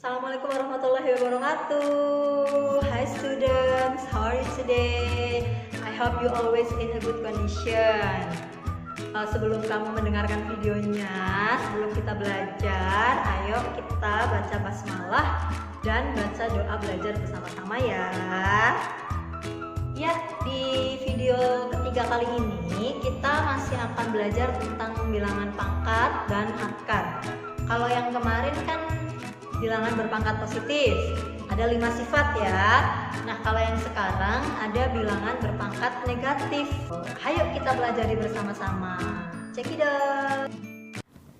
Assalamualaikum warahmatullahi wabarakatuh. Hi students, how are you today? I hope you always in a good condition. Sebelum kamu mendengarkan videonya, sebelum kita belajar, ayo kita baca basmalah dan baca doa belajar bersama-sama ya. Ya, di video ketiga kali ini kita masih akan belajar tentang bilangan pangkat dan akar. Kalau yang kemarin kan bilangan berpangkat positif, ada 5 sifat ya. Nah, kalau yang sekarang ada bilangan berpangkat negatif. Ayo kita belajar bersama-sama. Check it out.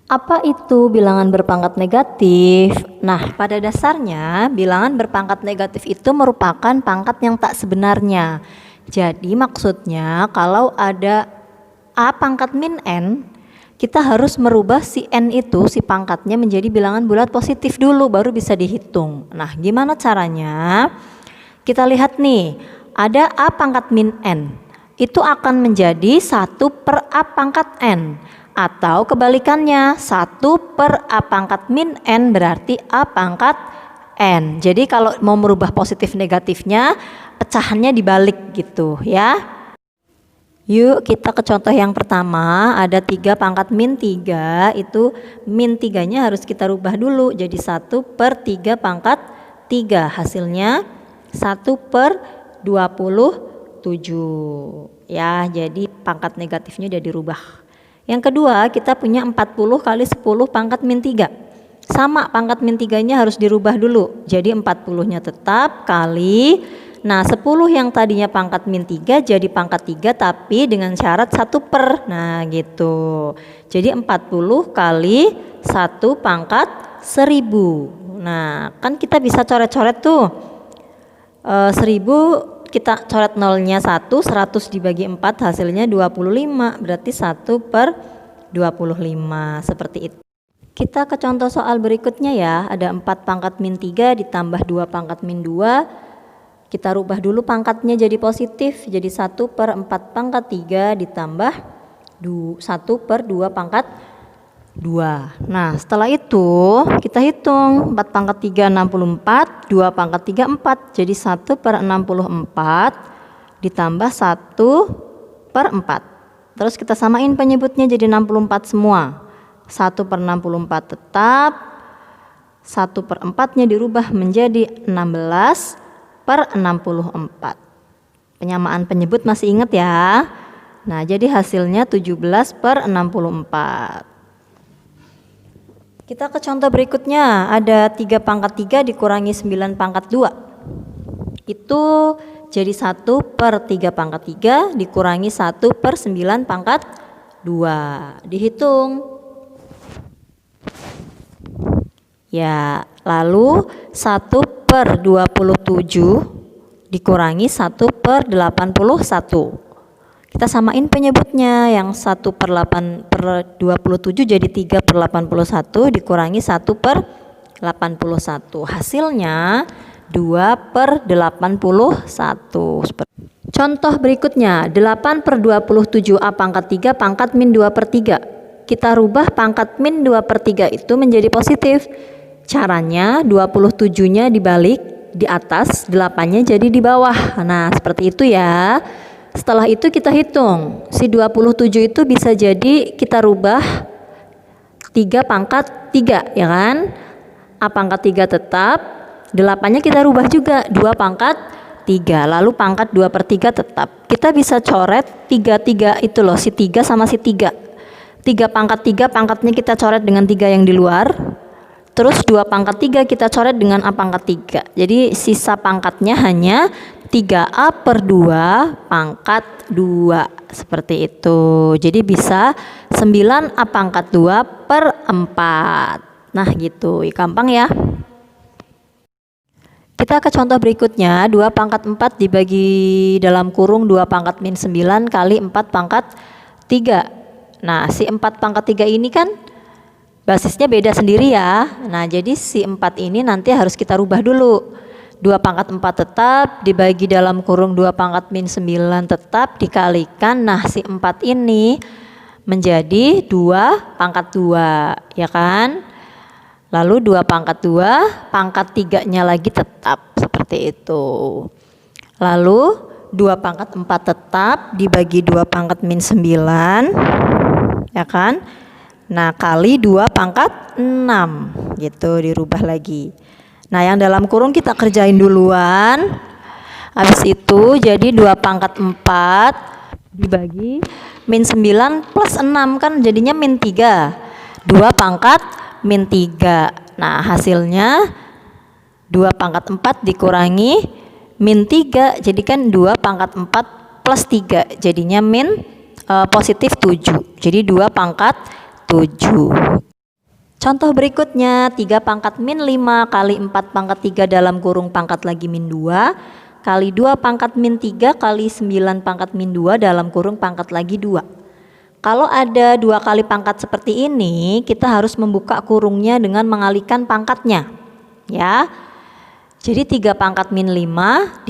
Apa itu bilangan berpangkat negatif? Nah, pada dasarnya bilangan berpangkat negatif itu merupakan pangkat yang tak sebenarnya. Jadi maksudnya kalau ada A pangkat min N, kita harus merubah si N itu, si pangkatnya menjadi bilangan bulat positif dulu, baru bisa dihitung. Nah, gimana caranya? Kita lihat nih, ada A pangkat min N, itu akan menjadi 1 per A pangkat N. Atau kebalikannya, 1 per A pangkat min N berarti A pangkat N. Jadi kalau mau merubah positif negatifnya, pecahannya dibalik gitu ya. Yuk kita ke contoh yang pertama, ada 3 pangkat min 3, itu min 3 nya harus kita rubah dulu jadi 1 per 3 pangkat 3, hasilnya 1 per 27 ya, jadi pangkat negatifnya udah dirubah. Yang kedua, kita punya 40 kali 10 pangkat min 3. Sama, pangkat min 3-nya harus dirubah dulu. Jadi 40-nya tetap kali, nah 10 yang tadinya pangkat min 3 jadi pangkat 3 tapi dengan syarat 1 per. Nah gitu. Jadi 40 kali 1 pangkat 1000. Nah kan kita bisa coret-coret tuh. 1000 kita coret nolnya 1, 100 dibagi 4 hasilnya 25, berarti 1 per 25, seperti itu. Kita ke contoh soal berikutnya ya, ada 4 pangkat min 3 ditambah 2 pangkat min 2, kita rubah dulu pangkatnya jadi positif, jadi 1 per 4 pangkat 3 ditambah 1 per 2 pangkat 2. Nah setelah itu kita hitung 4 pangkat 3 64, 2 pangkat 3 4, jadi 1 per 64 ditambah 1 per 4. Terus kita samain penyebutnya jadi 64 semua. 1 per 64 tetap, 1 per 4 nya dirubah menjadi 16 per 64. Penyamaan penyebut masih ingat ya. Nah jadi hasilnya 17 per 64. Kita ke contoh berikutnya, ada 3 pangkat 3 dikurangi 9 pangkat 2. Itu jadi 1 per 3 pangkat 3 dikurangi 1 per 9 pangkat 2. Dihitung. Ya, lalu 1 per 27 dikurangi 1 per 81. Kita samain penyebutnya, yang 1 per 8 per 27 jadi 3 per 81 dikurangi 1 per 81. Hasilnya 2 per 81. Contoh berikutnya, 8 per 27 A pangkat 3 pangkat min 2 per 3. Kita rubah pangkat min 2 per 3 itu menjadi positif. Caranya 27-nya dibalik di atas, 8-nya jadi di bawah. Nah seperti itu ya. Setelah itu kita hitung, si 27 itu bisa jadi kita rubah 3 pangkat 3 ya kan. A pangkat 3 tetap, 8-nya kita rubah juga 2 pangkat 3, lalu pangkat 2 per 3 tetap. Kita bisa coret 3 itu loh, si 3 sama si 3 pangkat 3 pangkatnya kita coret dengan 3 yang di luar. Terus 2 pangkat 3 kita coret dengan A pangkat 3. Jadi sisa pangkatnya hanya 3A per 2 pangkat 2. Seperti itu. Jadi bisa 9A pangkat 2 per 4. Nah gitu, gampang ya. Kita ke contoh berikutnya, 2 pangkat 4 dibagi dalam kurung 2 pangkat min 9 kali 4 pangkat 3. Nah si 4 pangkat 3 ini kan basisnya beda sendiri ya. Nah jadi si 4 ini nanti harus kita rubah dulu. 2 pangkat 4 tetap dibagi dalam kurung 2 pangkat min 9 tetap dikalikan. Nah si 4 ini menjadi 2 pangkat 2 ya kan. Lalu 2 pangkat 2, pangkat 3-nya lagi tetap seperti itu. Lalu 2 pangkat 4 tetap dibagi 2 pangkat min 9, ya kan? Nah, kali 2 pangkat 6 gitu, dirubah lagi. Nah, yang dalam kurung kita kerjain duluan. Habis itu jadi 2 pangkat 4 dibagi min 9 plus 6 kan jadinya min 3. 2 pangkat min 3. Nah, hasilnya 2 pangkat 4 dikurangi min 3, jadi kan 2 pangkat 4 plus 3, jadinya min positif 7, jadi 2 pangkat 7. Contoh berikutnya, 3 pangkat min 5 kali 4 pangkat 3 dalam kurung pangkat lagi min 2 kali 2 pangkat min 3 kali 9 pangkat min 2 dalam kurung pangkat lagi 2. Kalau ada 2 kali pangkat seperti ini, kita harus membuka kurungnya dengan mengalihkan pangkatnya, ya. Jadi 3 pangkat min 5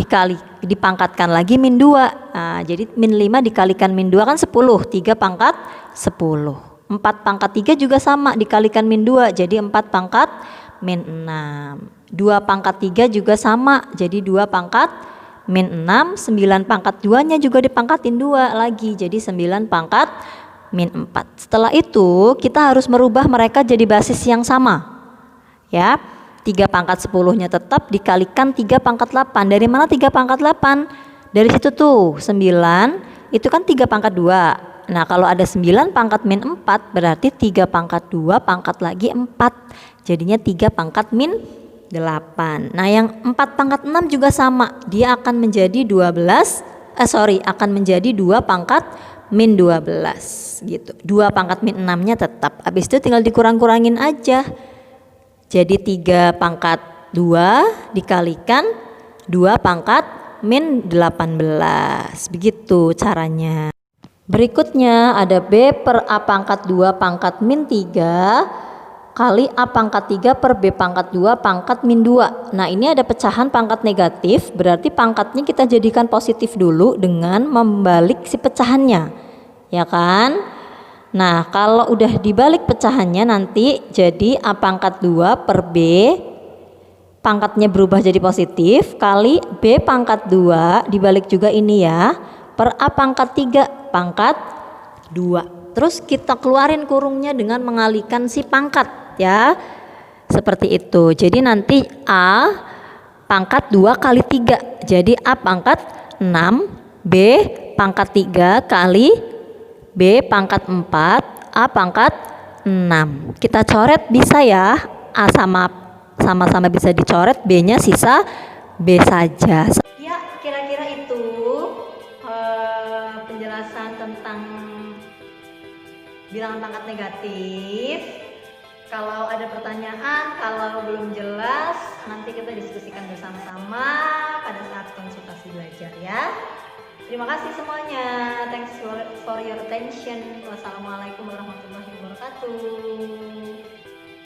dipangkatkan lagi min 2. Nah, jadi min 5 dikalikan min 2 kan 10, 3 pangkat 10. 4 pangkat 3 juga sama, dikalikan min 2, jadi 4 pangkat min 6. 2 pangkat 3 juga sama, jadi 2 pangkat min 6. 9 pangkat 2-nya juga dipangkatin 2 lagi, jadi 9 pangkat min 4. Setelah itu kita harus merubah mereka jadi basis yang sama, ya. 3 pangkat 10-nya tetap dikalikan 3 pangkat 8. Dari mana 3 pangkat 8? Dari situ tuh 9 itu kan 3 pangkat 2. Nah, kalau ada 9 pangkat min 4 berarti 3 pangkat 2 pangkat lagi 4, jadinya 3 pangkat min 8. Nah, yang 4 pangkat 6 juga sama, dia akan menjadi 2 pangkat min 12 gitu. 2 pangkat min 6-nya tetap. Habis itu tinggal dikurang-kurangin aja. Jadi 3 pangkat 2 dikalikan 2 pangkat min 18. Begitu caranya. Berikutnya ada B per A pangkat 2 pangkat min 3 kali A pangkat 3 per B pangkat 2 pangkat min 2. Nah, ini ada pecahan pangkat negatif, berarti pangkatnya kita jadikan positif dulu dengan membalik si pecahannya, ya kan? Nah, kalau udah dibalik pecahannya nanti jadi A pangkat 2 per B pangkatnya berubah jadi positif kali B pangkat 2 dibalik juga ini ya per A pangkat 3 pangkat 2. Terus kita keluarin kurungnya dengan mengalihkan si pangkat, ya. Seperti itu. Jadi nanti A pangkat 2 kali 3. Jadi A pangkat 6, B pangkat 3 kali B pangkat 4, A pangkat 6. Kita coret bisa ya. A sama-sama bisa dicoret, B-nya sisa B saja. Ya, kira-kira itu penjelasan tentang bilangan pangkat negatif. Kalau ada pertanyaan, kalau belum jelas, nanti kita diskusikan bersama-sama pada saat konsultasi belajar ya. Terima kasih semuanya. Thanks for your attention. Wassalamualaikum warahmatullahi wabarakatuh.